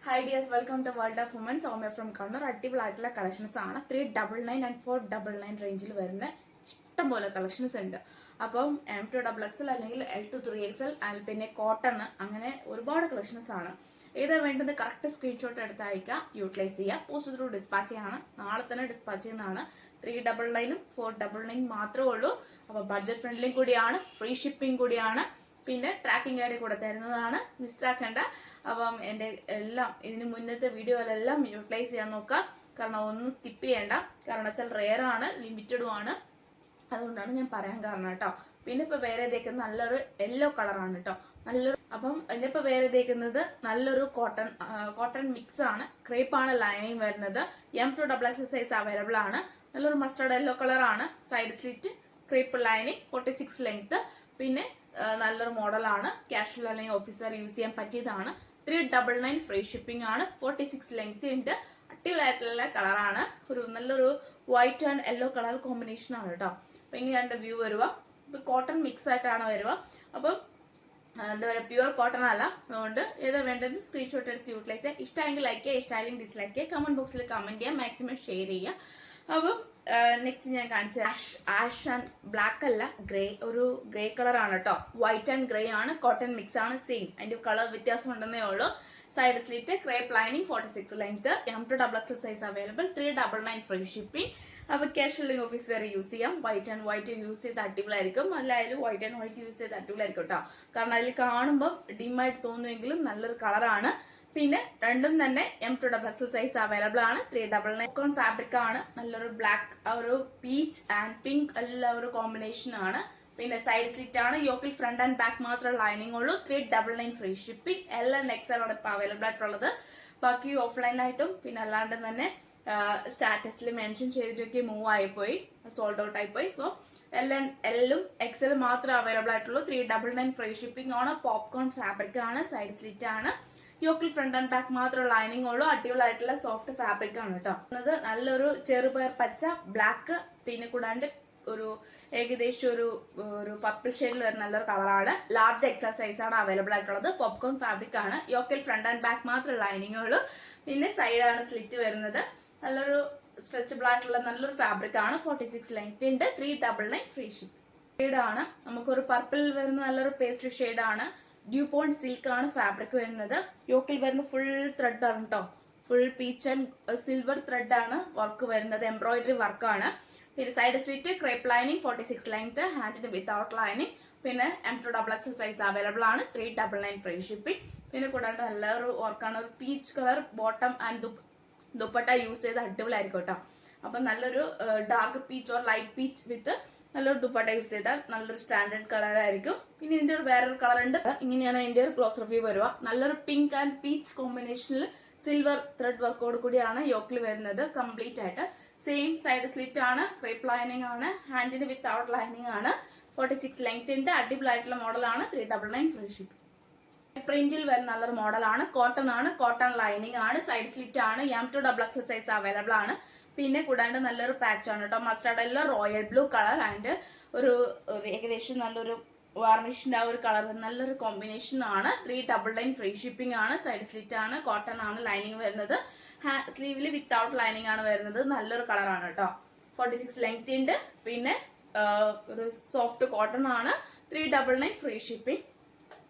Hi dears, welcome to World of Women. Soumya from Kannur. അടിപൊളിയായിട്ടുള്ള collections ആണ്. 399 and 499 റേഞ്ചിൽ വരുന്ന ഇഷ്ടംപോലെ കളക്ഷൻസ് ഉണ്ട്. അപ്പം M2XXL അല്ലെങ്കിൽ L2 3XL പിന്നെ കോട്ടൺ അങ്ങനെ ഒരുപാട് കളക്ഷൻസ് ആണ്. ഏതാ വേണ്ടത് കറക്റ്റ് സ്ക്രീൻഷോട്ട് എടുത്ത് അയക്കുക, യൂട്ടിലൈസ് ചെയ്യുക. പോസ്റ്റ് ത്രൂ ഡിസ്പാച്ച് ആണ്, നാളെ തന്നെ ഡിസ്പാച്ച് ചെയ്യുന്നതാണ്. 399 499 മാത്രമേ ഉള്ളൂ. അപ്പോൾ ബഡ്ജറ്റ് ഫ്രണ്ട്ലിയും കൂടിയാണ്, ഫ്രീ ഷിപ്പിംഗ് കൂടിയാണ്. പിന്നെ ട്രാക്കിംഗ് ഐഡി കൂടെ തരുന്നതാണ്, മിസ്സാക്കണ്ട. അപ്പം എൻ്റെ എല്ലാം ഇതിന് മുന്നത്തെ വീഡിയോയിലെല്ലാം യൂട്ടിലൈസ് ചെയ്യാൻ നോക്കുക. കാരണം ഒന്നും സ്കിപ്പ് ചെയ്യേണ്ട. കാരണം വെച്ചാൽ റെയർ ആണ്, ലിമിറ്റഡും ആണ്. അതുകൊണ്ടാണ് ഞാൻ പറയാൻ കാരണം കേട്ടോ. പിന്നെ ഇപ്പോൾ വേറെ തേക്കുന്നത് നല്ലൊരു യെല്ലോ കളറാണ് കേട്ടോ. നല്ലൊരു അപ്പം ഇതിപ്പോൾ വേറെ തേക്കുന്നത് നല്ലൊരു കോട്ടൺ മിക്സ് ആണ്. ക്രേപ്പാണ് ലൈനിങ് വരുന്നത്. M2XXL സൈസ് അവൈലബിൾ ആണ്. നല്ലൊരു മസ്റ്റർഡ് യെല്ലോ കളറാണ്. Side slit, crepe lining, 46 length. പിന്നെ നല്ലൊരു മോഡലാണ്. കാഷ്വൽ അല്ലെങ്കിൽ ഓഫീസർ യൂസ് ചെയ്യാൻ പറ്റിയതാണ്. 399 ഫ്രീ ഷിപ്പിംഗ് ആണ്. 46 ലെങ്ത് ഉണ്ട്. അടിപൊളിയായിട്ടുള്ള കളറാണ്. നല്ലൊരു white and yellow colour combination ആണ് കേട്ടോ. അപ്പം ഇങ്ങനെയാണ് വ്യൂ വരുക. ഇപ്പം കോട്ടൺ മിക്സ് ആയിട്ടാണ് വരുക. അപ്പം എന്താ പറയുക, പ്യുവർ കോട്ടൺ അല്ല. അതുകൊണ്ട് ഏതാ വേണ്ടത് സ്ക്രീൻഷോട്ട് എടുത്ത് യൂട്ടിലൈസ് ചെയ്യുക. ഇഷ്ടമെങ്കിൽ ലൈക്ക് ചെയ്യുക, ഇഷ്ടമായെങ്കിൽ ഡിസ്ലൈക്ക് ചെയ്യുക. കമന്റ് ബോക്സിൽ കമന്റ് ചെയ്യുക, മാക്സിമം ഷെയർ ചെയ്യുക. അപ്പം നെക്സ്റ്റ് ഞാൻ കാണിച്ച ആഷ് ആൻഡ് ബ്ലാക്ക് അല്ല, ഒരു ഗ്രേ കളറാണ് കേട്ടോ. വൈറ്റ് ആൻഡ് ഗ്രേ ആണ്, കോട്ടൺ മിക്സ് ആണ്. സെയിം, അതിന്റെ കളർ വ്യത്യാസം ഉണ്ടെന്നേ ഉള്ളൂ. Side slit, crepe lining, 46 length. M2XXL size available. 399 free shipping. അപ്പോൾ കാഷ്വൽ ഓഫീസ് വരെ യൂസ് ചെയ്യാം. വൈറ്റ് ആൻഡ് വൈറ്റ് യൂസ് ചെയ്ത് അടിപൊളിയായിരിക്കും. അല്ലായാലും വൈറ്റ് ആൻഡ് വൈറ്റ് യൂസ് ചെയ്ത് അടിപൊളിയായിരിക്കും കേട്ടോ. കാരണം അതിൽ കാണുമ്പോൾ ഡിമായിട്ട് തോന്നുമെങ്കിലും നല്ലൊരു കളറാണ്. പിന്നെ രണ്ടും തന്നെ M2XXL സൈസ് അവൈലബിൾ ആണ്. 399 ഫാബ്രിക് ആണ്. നല്ലൊരു ബ്ലാക്ക്, ഒരു പീച്ച് ആൻഡ് പിങ്ക് എല്ലാം ഒരു കോമ്പിനേഷൻ ആണ്. പിന്നെ സൈഡ് സ്ലിറ്റ് ആണ്. യോക്കിൽ ഫ്രണ്ട് ആൻഡ് ബാക്ക് മാത്രമേ ലൈനിങ് ഉള്ളൂ. 399 ഫ്രീ ഷിപ്പിംഗ്. എല്ലാം XL ആണ് ഇപ്പോൾ അവൈലബിൾ ആയിട്ടുള്ളത്. ബാക്കി ഓഫ്ലൈനായിട്ടും പിന്നെ അല്ലാണ്ട് തന്നെ സ്റ്റാറ്റസിൽ മെൻഷൻ ചെയ്തിട്ടൊക്കെ മൂവ് ആയിപ്പോയി, സോൾഡ് ഔട്ട് ആയിപ്പോയി. സോ എല്ലാം XL മാത്രമേ അവൈലബിൾ ആയിട്ടുള്ളൂ. 399 ഫ്രീ ഷിപ്പിംഗ് ആണ്. പോപ്കോൺ ഫാബ്രിക് ആണ്. സൈഡ് സ്ലിറ്റ് ആണ്. യോക്കിൽ ഫ്രണ്ട് ആൻഡ് ബാക്ക് മാത്രം ലൈനിങ് ഉള്ളൂ. അടിപൊളിയായിട്ടുള്ള സോഫ്റ്റ് ഫാബ്രിക് ആണ് കേട്ടോ. നല്ലൊരു ചെറുപയർ പച്ച, ബ്ലാക്ക്, പിന്നെ കൂടാണ്ട് ഒരു ഏകദേശം ഒരു പർപ്പിൾ ഷെയ്ഡിൽ വരുന്ന നല്ലൊരു കളറാണ്. ലാർജ് XL സൈസ് ആണ് അവൈലബിൾ ആയിട്ടുള്ളത്. പോപ്കോൺ ഫാബ്രിക് ആണ്. യോക്കിൽ ഫ്രണ്ട് ആൻഡ് ബാക്ക് മാത്രം ലൈനിങ് ഉള്ളൂ. പിന്നെ സൈഡാണ് സ്ലിറ്റ് വരുന്നത്. നല്ലൊരു സ്ട്രെച്ചബിൾ ആയിട്ടുള്ള നല്ലൊരു ഫാബ്രിക് ആണ്. 46 ലെങ്ത് ഉണ്ട്. 399 ഫ്രീ ഷിപ്പിംഗ് ആണ്. നമുക്കൊരു പർപ്പിൾ വരുന്ന നല്ലൊരു പേസ്റ്റൽ ഷെയ്ഡാണ്. ഡ്യൂപോണ്ട് സിൽക്ക് ആണ് ഫാബ്രിക് വരുന്നത്. യോക്കിൽ വരുന്ന ഫുൾ ത്രെഡ് ആണ് കേട്ടോ. Full peach and silver thread ആണ് വർക്ക് വരുന്നത്. എംബ്രോയിഡറി വർക്കാണ്. പിന്നെ side slit, crepe lining, 46 length. ഹാൻഡിന് വിത്തൗട്ട് ലൈനിങ്. പിന്നെ M2XXL സൈസ് അവൈലബിൾ ആണ്. 399 ഫ്രീ ഷിപ്പിംഗ്. പിന്നെ കൂടാണ്ട് നല്ലൊരു വർക്കാണ്. ഒരു peach colour bottom and dupatta use ചെയ്ത് അടിപൊളിയായിരിക്കും കേട്ടോ. അപ്പം നല്ലൊരു dark peach or light peach വിത്ത് നല്ലൊരു ദുപ്പട്ട യൂസ് ചെയ്താൽ നല്ലൊരു സ്റ്റാൻഡേർഡ് കളർ ആയിരിക്കും. പിന്നെ ഇതിന്റെ ഒരു വേറൊരു കളർ ഉണ്ട്. ഇങ്ങനെയാണ് ഇതിന്റെ ഒരു ക്ലോസ് റിവ്യൂ വരുക. നല്ലൊരു പിങ്ക് ആൻഡ് പീച്ച് കോമ്പിനേഷനിൽ സിൽവർ ത്രെഡ് വർക്കോട് കൂടിയാണ് യോക്കിൽ വരുന്നത് കംപ്ലീറ്റ് ആയിട്ട്. സെയിം സൈഡ് സ്ലിറ്റ് ആണ്. ക്രേപ്പ് ലൈനിങ് ആണ്. ഹാൻഡിന് വിത്തൗട്ട് ലൈനിങ് ആണ്. 46 ലെങ്ത് ഉണ്ട്. അടിപൊളിയായിട്ടുള്ള മോഡലാണ്. 399 ഫ്രീ ഷിപ്പിംഗ്. പ്രിന്റിൽ വരുന്ന നല്ലൊരു മോഡലാണ്. കോട്ടൺ ആണ്. കോട്ടൺ ലൈനിങ് ആണ്. സൈഡ് സ്ലിറ്റ് ആണ്. M2XXL സൈസ് അവൈലബിൾ ആണ്. പിന്നെ കൂടാണ്ട് നല്ലൊരു പാച്ച് ആണ് കേട്ടോ. Mustard yellow, royal blue colour and ഒരു ഏകദേശം നല്ലൊരു വാർണിഷിന്റെ ആ ഒരു കളർ നല്ലൊരു കോമ്പിനേഷൻ ആണ്. 399 ഫ്രീ ഷിപ്പിംഗ് ആണ്. സൈഡ് സ്ലിറ്റ് ആണ്. കോട്ടൺ ആണ് ലൈനിങ് വരുന്നത്. സ്ലീവില് വിത്തൗട്ട് ലൈനിങ് ആണ് വരുന്നത്. നല്ലൊരു കളറാണ് കേട്ടോ. 46 ലെങ്ത് ഉണ്ട്. പിന്നെ ഒരു സോഫ്റ്റ് കോട്ടൺ ആണ്. 399 ഫ്രീ ഷിപ്പിംഗ്.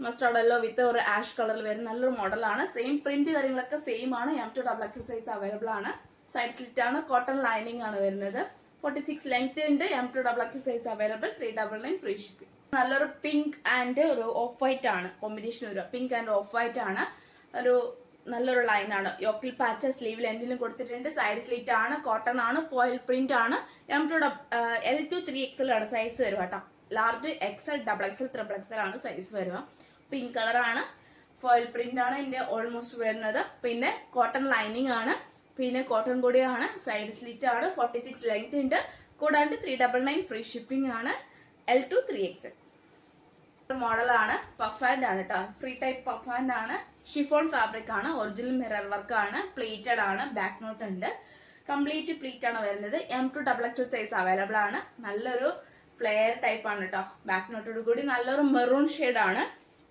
മസ്റ്റർഡ് യെല്ലോ വിത്ത് ഒരു ആഷ് കളറിൽ വരുന്ന നല്ലൊരു മോഡലാണ്. സെയിം പ്രിന്റ് കാര്യങ്ങളൊക്കെ സെയിം ആണ്. M2XXL സൈസ് അവൈലബിൾ ആണ്. സൈഡ് സ്ലിറ്റ് ആണ്. കോട്ടൺ ലൈനിങ് ആണ് വരുന്നത്. 46 ലെങ്ത് ഉണ്ട്. M2XXL size available. 399 free shipping. നല്ലൊരു പിങ്ക് ആൻഡ് ഒരു ഓഫ് വൈറ്റ് ആണ് കോമ്പിനേഷൻ വരിക. പിങ്ക് ആൻഡ് ഓഫ് വൈറ്റ് ആണ്. ഒരു നല്ലൊരു ലൈൻ ആണ്. യോക്കിൽ പാച്ച് സ്ലീവ് ലെന്തിലും കൊടുത്തിട്ടുണ്ട്. സൈഡ് സ്ലിറ്റ് ആണ്. കോട്ടൺ ആണ്. ഫോയിൽ പ്രിന്റ് ആണ്. L2 3XL ആണ് സൈസ് വരിക കേട്ടോ. ലാർജ് XL, XXL, XXL ആണ് സൈസ് വരിക. പിങ്ക് കളറാണ്. ഫോയിൽ പ്രിന്റ് ആണ് ഇതിന്റെ ഓൾമോസ്റ്റ് വരുന്നത്. പിന്നെ കോട്ടൺ ലൈനിങ് ആണ്. പിന്നെ കോട്ടൺ കൂടിയാണ്. സൈഡ് സ്ലിറ്റ് ആണ്. 46 ലെങ്ത് ഉണ്ട്. കൂടാണ്ട് 399 ഫ്രീ ഷിപ്പിംഗ് ആണ്. L2 3XL മോഡലാണ്. പഫ് ഹാൻഡ് ആണ് കേട്ടോ. ഫ്രീ ടൈപ്പ് പഫ് ഹാൻഡ് ആണ്. ഷിഫോൺ ഫാബ്രിക് ആണ്. ഒറിജിനൽ മിറർ വർക്ക് ആണ്. പ്ലേറ്റഡ് ആണ്. ബാക്ക് നോട്ട് ഉണ്ട്. കംപ്ലീറ്റ് പ്ലീറ്റ് ആണ് വരുന്നത്. M2XXL സൈസ് അവൈലബിൾ ആണ്. നല്ലൊരു ഫ്ലെയർ ടൈപ്പ് ആണ് കേട്ടോ. ബാക്ക് നോട്ടോട് കൂടി നല്ലൊരു മെറൂൺ ഷെയ്ഡ് ആണ്.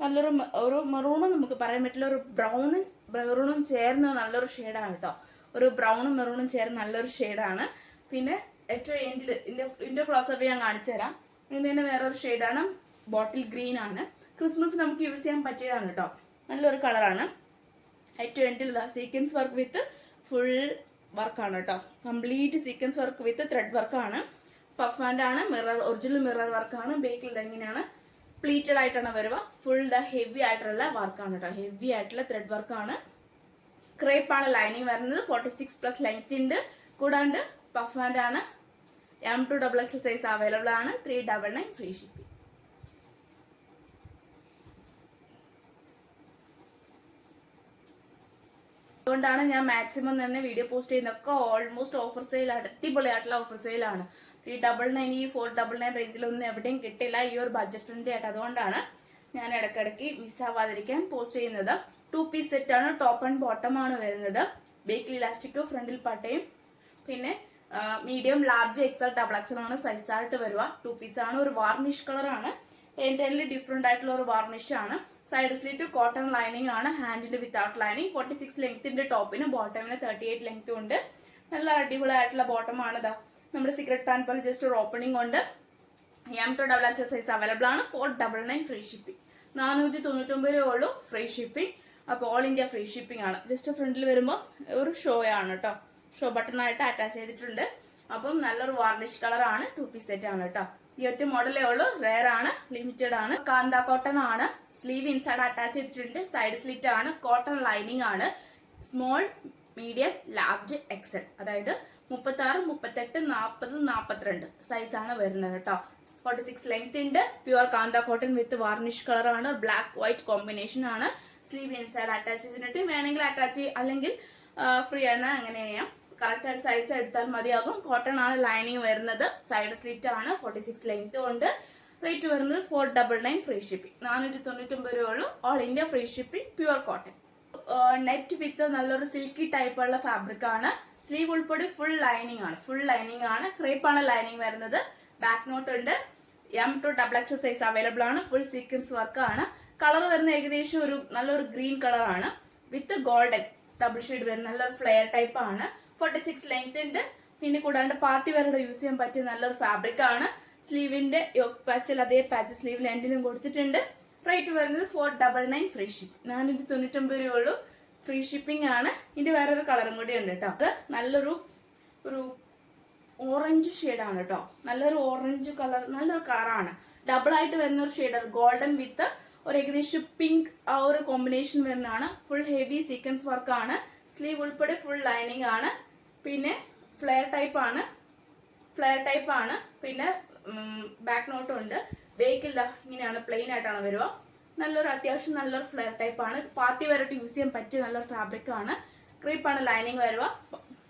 നല്ലൊരു മെറൂൺ നമുക്ക് പറയാൻ പറ്റില്ല. ഒരു മെറൂണും ചേർന്ന നല്ലൊരു ഷെയ്ഡാണ് കേട്ടോ. ഒരു ബ്രൗണും മെറൂണും ചേർന്ന് നല്ലൊരു ഷെയ്ഡാണ്. പിന്നെ ഏറ്റവും എൻഡിൽ ഇതിന്റെ ക്ലോസപ്പ് ഞാൻ കാണിച്ചു തരാം. ഇതിന്റെ വേറൊരു ഷെയ്ഡാണ്, ബോട്ടിൽ ഗ്രീൻ ആണ്. ക്രിസ്മസ് നമുക്ക് യൂസ് ചെയ്യാൻ പറ്റിയതാണ് കേട്ടോ. നല്ലൊരു കളറാണ്. ഏറ്റവും എൻഡിൽ സീക്വൻസ് വർക്ക് വിത്ത് ഫുൾ വർക്കാണ് കേട്ടോ. Complete sequence work with thread വർക്കാണ്. പഫ് ആൻഡ് ആണ്, മിറർ ഒറിജിനൽ മിറർ വർക്കാണ്. ബേക്കിൽ എങ്ങനെയാണ് പ്ലീറ്റഡ് ആയിട്ടാണ് വരുക. ഫുൾ ഹെവി ആയിട്ടുള്ള വർക്കാണ് കേട്ടോ. ഹെവി ആയിട്ടുള്ള ത്രെഡ് വർക്കാണ്. ക്രേപ്പ് ആണ് ലൈനിങ് വരുന്നത്. 46+ ലെങ്ത് ഉണ്ട്. കൂടാണ്ട് പഫ് ആൻഡ് ആണ്. M2XXL സൈസ് അവൈലബിൾ ആണ്. 399 ഫ്രീ ഷിപ്പിംഗ്. അതുകൊണ്ടാണ് ഞാൻ മാക്സിമം തന്നെ വീഡിയോ പോസ്റ്റ് ചെയ്യുന്നതൊക്കെ ഓൾമോസ്റ്റ് ഓഫർ സെയിലാണ്. അടിപൊളിയായിട്ടുള്ള ഓഫർ സെയിലാണ്. 399 ഈ 499 റേഞ്ചിലൊന്നും എവിടെയും കിട്ടില്ല ഈ ഒരു ബഡ്ജറ്റ് ഫ്രണ്ട്ലി ആയിട്ട്. അതുകൊണ്ടാണ് ഞാൻ ഇടയ്ക്കിടയ്ക്ക് മിസ്സാവാതിരിക്കാൻ പോസ്റ്റ് ചെയ്യുന്നത്. 2 പീസ് സെറ്റ് ആണ്. ടോപ്പ് ആൻഡ് ബോട്ടം ആണ് വരുന്നത്. ബേക്കിൽ ഇലാസ്റ്റിക്കും ഫ്രണ്ടിൽ പട്ടയും. പിന്നെ മീഡിയം, ലാർജ്, XL, XXL ആണ് സൈസ് ആയിട്ട് വരിക. 2 പീസ് ആണ്. ഒരു വാർണിഷ് കളറാണ്. എൻറ്റൈർലി ഡിഫറെന്റ് ആയിട്ടുള്ള ഒരു വാർണിഷ് ആണ്. സൈഡ് സ്ലിറ്റ് കോട്ടൺ ലൈനിങ് ആണ്. ഹാൻഡിന്റെ വിത്തൗട്ട് ലൈനിങ്. 46 ലെങ്ത്തിന്റെ ടോപ്പിന്, ബോട്ടമിന് 38 ലെങ്ത്തും ഉണ്ട്. നല്ല അടിപൊളിയായിട്ടുള്ള ബോട്ടം ആണ്. ഇതാ നമ്മുടെ സീക്രട്ട് പാൻ പോലെ ജസ്റ്റ് ഒരു ഓപ്പണിംഗ് ഉണ്ട്. M2XXL സൈസ് അവൈലബിൾ ആണ്. 499 ഫ്രീ ഷിപ്പിംഗ്. 499 രൂപ ഉള്ളൂ ഫ്രീ ഷിപ്പിംഗ്. അപ്പോൾ ഓൾ ഇന്ത്യ ഫ്രീ ഷിപ്പിംഗ് ആണ്. ജസ്റ്റ് ഫ്രണ്ടിൽ വരുമ്പോൾ ഒരു ഷോ ആണ് കേട്ടോ. ഷോ ബട്ടൺ ആയിട്ട് അറ്റാച്ച് ചെയ്തിട്ടുണ്ട്. അപ്പം നല്ലൊരു വാർണിഷ് കളറാണ്. 2 പീസ് സെറ്റ് ആണ് കേട്ടോ. ഈ ഒറ്റ മോഡലേ ഉള്ളൂ. റെയർ ആണ്, ലിമിറ്റഡ് ആണ്. കാന്ത കോട്ടൺ ആണ്. സ്ലീവ് ഇൻസൈഡ് അറ്റാച്ച് ചെയ്തിട്ടുണ്ട്. സൈഡ് സ്ലിറ്റ് ആണ്. കോട്ടൺ ലൈനിങ് ആണ്. സ്മോൾ, മീഡിയം, ലാർജ്, XL, അതായത് 36, 38, 40, 42 സൈസ് ആണ് വരുന്നത് കേട്ടോ. 46 ലെങ്ത് ഉണ്ട്. പ്യുവർ കാന്ത കോട്ടൺ വിത്ത് വാർണിഷ് കളറാണ്. ബ്ലാക്ക് വൈറ്റ് കോമ്പിനേഷൻ ആണ്. സ്ലീവ് ഇൻസൈഡ് അറ്റാച്ച് ചെയ്തിട്ട് വേണമെങ്കിൽ അറ്റാച്ച്, അല്ലെങ്കിൽ ഫ്രീ ആണ്, അങ്ങനെ ചെയ്യാം. കറക്റ്റ് ആയിട്ട് സൈസ് എടുത്താൽ മതിയാകും. കോട്ടൺ ആണ് ലൈനിങ് വരുന്നത്. സൈഡ് സ്ലിറ്റ് ആണ്. 46 ലെങ്ത് ഉണ്ട്. റേറ്റ് വരുന്നത് 499 ഫ്രീ ഷിപ്പിംഗ്. 499 രൂപ ഉള്ളൂ. All India free shipping. Pure cotton. Net with നല്ലൊരു സിൽക്കി ടൈപ്പുള്ള ഫാബ്രിക് ആണ്. സ്ലീവ് ഉൾപ്പെടെ ഫുൾ ലൈനിങ് ആണ്. ഫുൾ ലൈനിങ് ആണ്. ക്രേപ്പ് ആണ് ലൈനിങ് വരുന്നത്. ബാക്ക് നോട്ട് ഉണ്ട്. M2XXL സൈസ് അവൈലബിൾ ആണ്. ഫുൾ സീക്വൻസ് വർക്ക് ആണ്. കളർ വരുന്ന ഏകദേശം ഒരു നല്ലൊരു ഗ്രീൻ കളർ ആണ്. വിത്ത് ഗോൾഡൻ ഡബിൾ ഷെയ്ഡ് വരുന്ന നല്ലൊരു ഫ്ലെയർ ടൈപ്പ് ആണ്. 46 ലെങ്ത് ഉണ്ട്. പിന്നെ കൂടാണ്ട് പാർട്ടി വെയറുടെ യൂസ് ചെയ്യാൻ പറ്റിയ നല്ലൊരു ഫാബ്രിക് ആണ്. സ്ലീവിന്റെ യോക്ക് പാച്ചിൽ അതേ പാച്ച് സ്ലീവ് ലെൻഡിലും കൊടുത്തിട്ടുണ്ട്. റേറ്റ് വരുന്നത് 499 ഫ്രീ ഷിപ്പിംഗ്. 499 രൂപ ഉള്ളൂ. ഫ്രീ ഷിപ്പിംഗ് ആണ്. ഇതിന്റെ വേറൊരു കളറും കൂടി ഉണ്ട് കേട്ടോ. അത് നല്ലൊരു ഓറഞ്ച് ഷെയ്ഡാണ് കേട്ടോ. നല്ലൊരു ഓറഞ്ച് കളർ, നല്ലൊരു കളറാണ്. ഡബിൾ ആയിട്ട് വരുന്ന ഒരു ഷെയ്ഡ്, ഗോൾഡൻ വിത്ത് ഒരു ഏകദേശം പിങ്ക് ആ ഒരു കോമ്പിനേഷൻ വരുന്നതാണ്. ഫുൾ ഹെവി സീക്വൻസ് വർക്ക് ആണ്. സ്ലീവ് ഉൾപ്പെടെ ഫുൾ ലൈനിങ് ആണ്. പിന്നെ ഫ്ലെയർ ടൈപ്പ് ആണ്. പിന്നെ ബാക്ക് നോട്ടും ഉണ്ട്. ബേക്കിൽ ഇങ്ങനെയാണ്, പ്ലെയിൻ ആയിട്ടാണ് വരിക. നല്ലൊരു അത്യാവശ്യം നല്ലൊരു ഫ്ലെയർ ടൈപ്പ് ആണ്. പാർട്ടി വെയറായിട്ട് യൂസ് ചെയ്യാൻ പറ്റിയ നല്ലൊരു ഫാബ്രിക് ആണ്. ക്രീപ്പ് ആണ് ലൈനിങ് വരിക.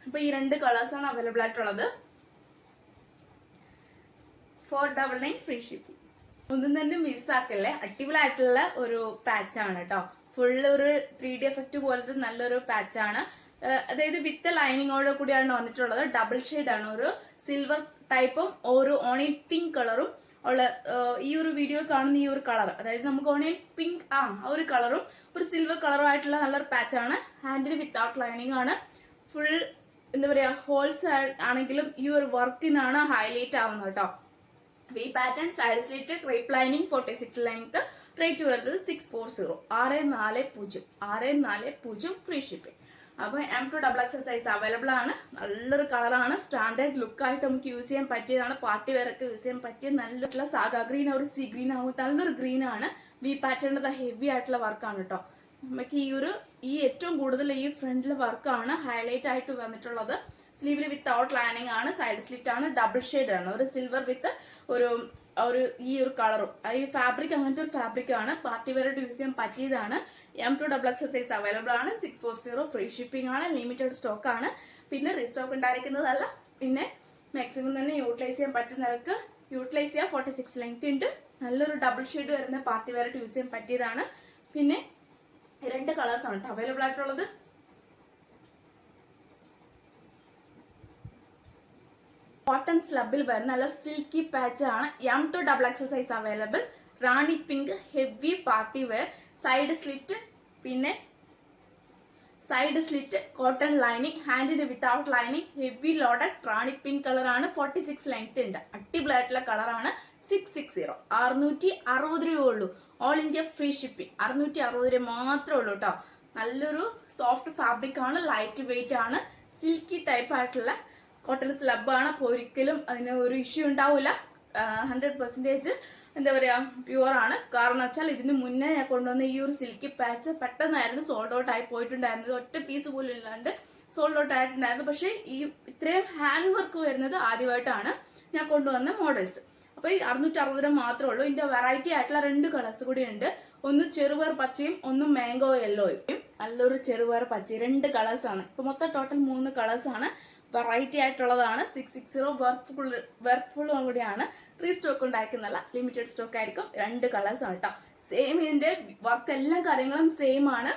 അപ്പൊ ഈ 2 കളേഴ്സാണ് അവൈലബിൾ ആയിട്ടുള്ളത്. 499 ഫ്രീ ഷിപ്പിംഗ്. ഒന്നും തന്നെ മിസ്സാക്കല്ലേ. അടിപൊളിയായിട്ടുള്ള ഒരു പാച്ചാണ് കേട്ടോ. ഫുള്ള് ഒരു 3D എഫക്റ്റ് പോലത്തെ നല്ലൊരു പാച്ചാണ്. അതായത് വിത്ത് ലൈനിങ്ങോട് കൂടിയാണ് വന്നിട്ടുള്ളത്. ഡബിൾ ഷെയ്ഡാണ്. ഒരു സിൽവർ ടൈപ്പും ഒരു ഓണിയൻ പിങ്ക് കളറും ഉള്ള ഈ ഒരു വീഡിയോ കാണുന്ന ഈ ഒരു കളർ, അതായത് നമുക്ക് ഓണിയൻ പിങ്ക് ആ ഒരു കളറും ഒരു സിൽവർ കളറും ആയിട്ടുള്ള നല്ലൊരു പാച്ചാണ്. ഹാൻഡിന് വിത്തൗട്ട് ലൈനിങ് ആണ്. ഫുൾ എന്താ പറയുക, ഹോൾസ് ആണെങ്കിലും ഈ ഒരു വർക്കിനാണ് ഹൈലൈറ്റ് ആവുന്നത് കേട്ടോ. ഈ pattern side slit, crepe lining, 46 length. Rate വരുന്നത് 640. 640 ഫ്രീ ഷിപ്പിംഗ്. അപ്പോൾ M2XXL സൈസ് അവൈലബിൾ ആണ്. നല്ലൊരു കളറാണ്. സ്റ്റാൻഡേർഡ് ലുക്കായിട്ട് നമുക്ക് യൂസ് ചെയ്യാൻ പറ്റിയതാണ്. പാർട്ടി വെയറൊക്കെ യൂസ് ചെയ്യാൻ പറ്റിയ നല്ലൊരു സാഗ ഗ്രീൻ, ഒരു സീ ഗ്രീൻ ആവും. നല്ലൊരു ഗ്രീൻ ആണ്. വി പാറ്റേണിന്റെ ഹെവി ആയിട്ടുള്ള വർക്കാണ് കേട്ടോ. നമുക്ക് ഈ ഏറ്റവും കൂടുതൽ ഈ ഫ്രണ്ടിലെ വർക്കാണ് ഹൈലൈറ്റ് ആയിട്ട് വന്നിട്ടുള്ളത്. സ്ലീവിൽ വിത്തൗട്ട് ലൈനിങ് ആണ്. സൈഡ് സ്ലിറ്റ് ആണ്. ഡബിൾ ഷെയ്ഡ് ആണ്. ഒരു സിൽവർ വിത്ത് ഈ ഒരു കളറും. ഈ ഫാബ്രിക് അങ്ങനത്തെ ഒരു ഫാബ്രിക് ആണ്. പാർട്ടി വെയറായിട്ട് യൂസ് ചെയ്യാൻ പറ്റിയതാണ്. M2XXL സൈസ് അവൈലബിൾ ആണ്. 640 ഫ്രീ ഷിപ്പിംഗ് ആണ്. ലിമിറ്റഡ് സ്റ്റോക്ക് ആണ്. പിന്നെ റീസ്റ്റോക്ക് ഉണ്ടായിരിക്കുന്നതല്ല. പിന്നെ മാക്സിമം തന്നെ യൂട്ടിലൈസ് ചെയ്യാൻ പറ്റുന്നവർക്ക് യൂട്ടിലൈസ് ചെയ്യാം. 46 ലെങ്ത് ഉണ്ട്. നല്ലൊരു ഡബിൾ ഷെയ്ഡ് വരുന്ന പാർട്ടി വെയറായിട്ട് യൂസ് ചെയ്യാൻ പറ്റിയതാണ്. പിന്നെ 2 കളേഴ്സാണ് കേട്ടോ അവൈലബിൾ ആയിട്ടുള്ളത്. കോട്ടൺ സ്ലബിൽ വരുന്ന നല്ലൊരു സിൽക്കി പാച്ച് ആണ്. M2XXL size available. Rani pink heavy party wear. Side slit, പിന്നെ സൈഡ് സ്ലിറ്റ്, കോട്ടൺ ലൈനിങ്, ഹാൻഡിന് without lining, heavy loaded rani pink കളറാണ്. 46 ലെങ്ത് ഉണ്ട്. അടിപൊളിയായിട്ടുള്ള കളറാണ്. 660 660 രൂപയേ ഉള്ളൂ. All India free shipping. 660 രൂപ മാത്രമേ ഉള്ളൂ കേട്ടോ. നല്ലൊരു സോഫ്റ്റ് ഫാബ്രിക് ആണ്, ലൈറ്റ് വെയിറ്റ് ആണ്, സിൽക്കി ടൈപ്പ് ആയിട്ടുള്ള കോട്ടൺ സ്ലബാണ്. അപ്പോൾ ഒരിക്കലും അതിന് ഒരു ഇഷ്യൂ ഉണ്ടാവില്ല. 100% എന്താ പറയുക, പ്യുവർ ആണ്. കാരണം വെച്ചാൽ ഇതിന് മുന്നേ ഞാൻ കൊണ്ടുവന്ന ഈ ഒരു സിൽക്കി പാച്ച് പെട്ടെന്നായിരുന്നു സോൾഡ് ഔട്ട് ആയി പോയിട്ടുണ്ടായിരുന്നത്. ഒറ്റ പീസ് പോലും ഇല്ലാണ്ട് സോൾഡ് ഔട്ട് ആയിട്ടുണ്ടായിരുന്നു. പക്ഷേ ഈ ഇത്രയും ഹാൻഡ് വർക്ക് വരുന്നത് ആദ്യമായിട്ടാണ് ഞാൻ കൊണ്ടുവന്ന മോഡൽസ്. അപ്പോൾ ഈ 660 രൂപ മാത്രമേ ഉള്ളൂ. ഇതിന്റെ വെറൈറ്റി ആയിട്ടുള്ള 2 കളേഴ്സ് കൂടി ഉണ്ട്. ഒന്ന് ചെറുപയർ പച്ചയും ഒന്നും മാംഗോ യെല്ലോയും. നല്ലൊരു ചെറുപയർ പച്ച, 2 കളേഴ്സ് ആണ്. ഇപ്പൊ മൊത്തം ടോട്ടൽ 3 കളേഴ്സ് ആണ്. വെറൈറ്റി ആയിട്ടുള്ളതാണ്. 660 വെർത്ത്ഫുൾ കൂടിയാണ്. റീസ്റ്റോക്ക് ഉണ്ടായിരിക്കുന്നല്ല, ലിമിറ്റഡ് സ്റ്റോക്ക് ആയിരിക്കും. 2 കളേഴ്സ് ആണ് കേട്ടോ. സെയിം, ഇതിന്റെ വർക്ക് എല്ലാ കാര്യങ്ങളും സെയിം ആണ്.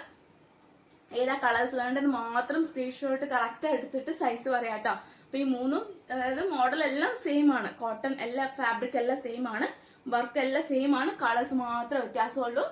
ഏതാ കളേഴ്സ് വേണ്ടത് മാത്രം സ്ക്രീൻഷോട്ട് കറക്റ്റ് എടുത്തിട്ട് സൈസ് പറയാം കേട്ടോ. അപ്പൊ ഈ 3ഉം അതായത് മോഡൽ എല്ലാം സെയിം ആണ്. കോട്ടൺ എല്ലാ ഫാബ്രിക് എല്ലാം സെയിം ആണ്. വർക്ക് എല്ലാം സെയിം ആണ്. കളേഴ്സ് മാത്രമേ വ്യത്യാസമുള്ളൂ.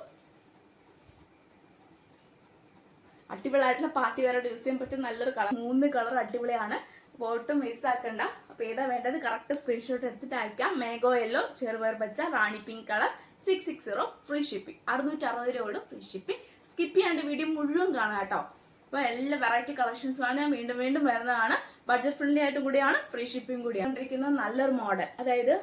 അടിപൊളിയായിട്ടുള്ള പാർട്ടി വെയറായിട്ട് യൂസ് ചെയ്യാൻ പറ്റും നല്ലൊരു കളർ. 3 കളർ അടിപൊളിയാണ്. അപ്പോൾ ഒട്ടും മിസ് ആക്കണ്ട. അപ്പോൾ ഏതാ വേണ്ടത് കറക്റ്റ് സ്ക്രീൻഷോട്ട് എടുത്തിട്ട് അയക്കാം. മാംഗോ യെല്ലോ, ചെറുപയർ പച്ച, റാണി പിങ്ക് കളർ. 660 free shipping. 660 രൂപ ഉള്ളൂ ഫ്രീ ഷിപ്പിംഗ്. സ്കിപ്പ് ചെയ്യാണ്ട് വീഡിയോ മുഴുവൻ കാണാം കേട്ടോ. അപ്പോൾ എല്ലാ വെറൈറ്റി കളക്ഷൻസുമാണ് ഞാൻ വീണ്ടും വീണ്ടും വരുന്നതാണ്. ബഡ്ജറ്റ് ഫ്രണ്ട്ലി ആയിട്ട് കൂടിയാണ്, ഫ്രീ ഷിപ്പിംഗ് കൂടിയാണ്. നല്ലൊരു മോഡൽ, അതായത്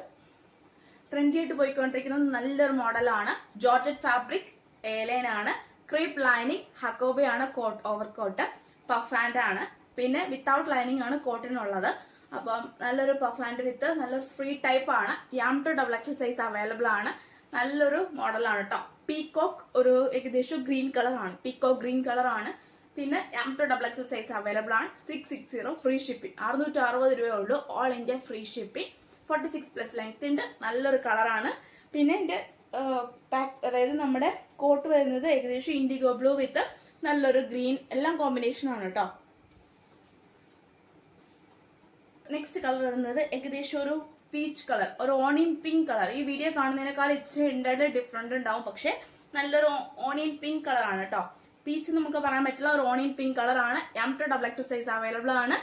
ട്രെൻഡി ആയിട്ട് പോയിക്കൊണ്ടിരിക്കുന്ന നല്ലൊരു മോഡലാണ്. ജോർജറ്റ് ഫാബ്രിക്, എയർലൈൻ ആണ്, ക്രീപ്പ് ലൈനിങ്, ഹക്കോബയാണ് ഓവർകോട്ട്, പഫ് ഹാൻഡ് ആണ്. പിന്നെ വിത്തൗട്ട് ലൈനിങ് ആണ് കോട്ടനുള്ളത്. അപ്പം നല്ലൊരു പഫ് ഹാൻഡ് വിത്ത് നല്ലൊരു ഫ്രീ ടൈപ്പ് ആണ്. യാം ടു XXL സൈസ് അവൈലബിൾ ആണ്. നല്ലൊരു മോഡലാണ് കേട്ടോ. പീകോക്ക് ഒരു ഏകദേശം ഗ്രീൻ കളർ ആണ്. പീകോക്ക് ഗ്രീൻ കളർ ആണ്. പിന്നെ യാം ടു XXL സൈസ് അവൈലബിൾ ആണ്. 660 ഫ്രീ ഷിപ്പിംഗ്. 660 രൂപയേ ഉള്ളൂ. All India free shipping. 46+ length ഉണ്ട്. നല്ലൊരു കളറാണ്. പിന്നെ എൻ്റെ പാക്ക്, അതായത് നമ്മുടെ കോട്ട് വരുന്നത് ഏകദേശം ഇൻഡിഗോ ബ്ലൂ വിത്ത് നല്ലൊരു ഗ്രീൻ, എല്ലാം കോമ്പിനേഷൻ ആണ് കേട്ടോ. നെക്സ്റ്റ് കളർ വരുന്നത് ഏകദേശം ഒരു പീച്ച് കളർ, ഒരു ഓണിയൻ പിങ്ക് കളർ. ഈ വീഡിയോ കാണുന്നതിനേക്കാൾ ഇച്ചിരി ഡിഫറെന്റ് ഉണ്ടാവും. പക്ഷെ നല്ലൊരു ഓണിയൻ പിങ്ക് കളർ ആണ് കേട്ടോ. പീച്ച് നമുക്ക് പറയാൻ പറ്റില്ല, ഒരു ഓണിയൻ പിങ്ക് കളർ ആണ്. യാം ടു XXL സൈസ് അവൈലബിൾ ആണ്.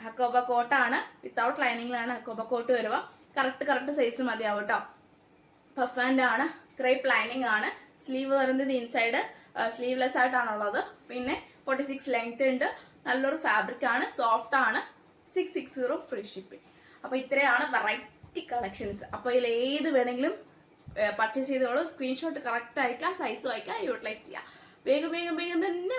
ഹക്കോബ കോട്ടാണ്. വിത്തൗട്ട് ലൈനിങ്ങിലാണ് ഹക്കോബ കോട്ട് വരുക. കറക്റ്റ് സൈസ് മതിയാവും കേട്ടോ. പഫ് ഹാൻഡ് ആണ്. ക്രേപ്പ് ലൈനിങ് ആണ്. സ്ലീവ് വരുന്നത് ഇൻസൈഡ് സ്ലീവ്ലെസ് ആയിട്ടാണുള്ളത്. പിന്നെ 46 ലെങ്ത് ഉണ്ട്. നല്ലൊരു ഫാബ്രിക് ആണ്, സോഫ്റ്റ് ആണ്. 660 ഫ്രീ ഷിപ്പിംഗ്. അപ്പോൾ ഇത്രയാണ് വെറൈറ്റി കളക്ഷൻസ്. അപ്പോൾ ഇതിൽ ഏത് വേണമെങ്കിലും പർച്ചേസ് ചെയ്തോളൂ. സ്ക്രീൻഷോട്ട് കറക്റ്റ് അയക്കുക, സൈസും അയക്കുക, യൂട്ടിലൈസ് ചെയ്യുക. വേഗം തന്നെ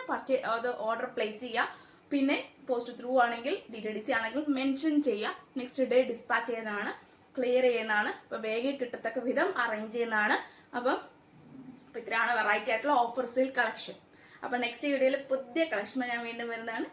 ഓർഡർ പ്ലേസ് ചെയ്യുക. പിന്നെ പോസ്റ്റ് ത്രൂ ആണെങ്കിൽ DTDC ആണെങ്കിൽ മെൻഷൻ ചെയ്യുക. നെക്സ്റ്റ് ഡേ ഡിസ്പാച്ച് ചെയ്യുന്നതാണ്, ക്ലിയർ ചെയ്യുന്നതാണ്. അപ്പോൾ വേഗം കിട്ടത്തക്ക വിധം അറേഞ്ച് ചെയ്യുന്നതാണ്. അപ്പം ഇത്രയാണ് വെറൈറ്റി ആയിട്ടുള്ള ഓഫർ സെയിൽ കളക്ഷൻ. അപ്പോൾ നെക്സ്റ്റ് വീഡിയോയിൽ പുതിയ കളക്ഷൻ ഞാൻ വീണ്ടും വരുന്നതാണ്.